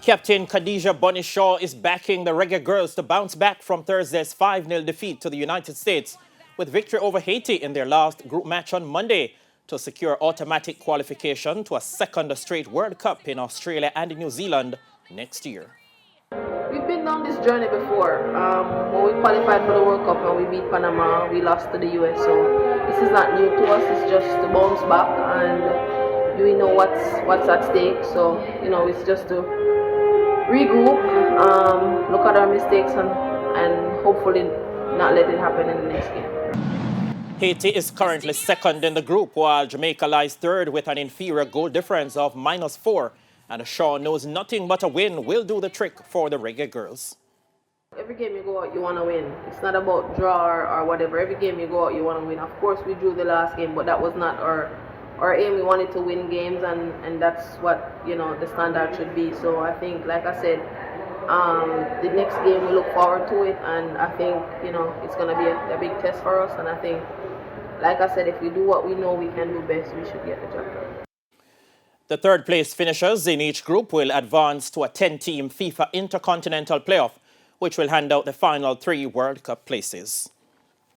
Captain Khadija Bonnie-Shaw is backing the Reggae Girls to bounce back from Thursday's 5-0 defeat to the United States with victory over Haiti in their last group match on Monday to secure automatic qualification to a second straight World Cup in Australia and New Zealand next year. We've been down this journey before. When we qualified for the World Cup and we beat Panama, we lost to the US. So this is not new to us. It's just to bounce back, and we know what's at stake. So it's just to regroup, look at our mistakes, and hopefully not let it happen in the next game. Haiti is currently second in the group, while Jamaica lies third with an inferior goal difference of -4. And Shaw knows nothing but a win will do the trick for the Reggae Girls. Every game you go out, you want to win. It's not about draw or whatever. Every game you go out, you want to win. Of course, we drew the last game, but that was not our aim. We wanted to win games, and that's what the standard should be. So I think, like I said, the next game we look forward to it, and I think it's going to be a big test for us. And I think, like I said, if we do what we know we can do best, we should get the job done. The third place finishers in each group will advance to a 10-team FIFA Intercontinental Playoff, which will hand out the final 3 World Cup places.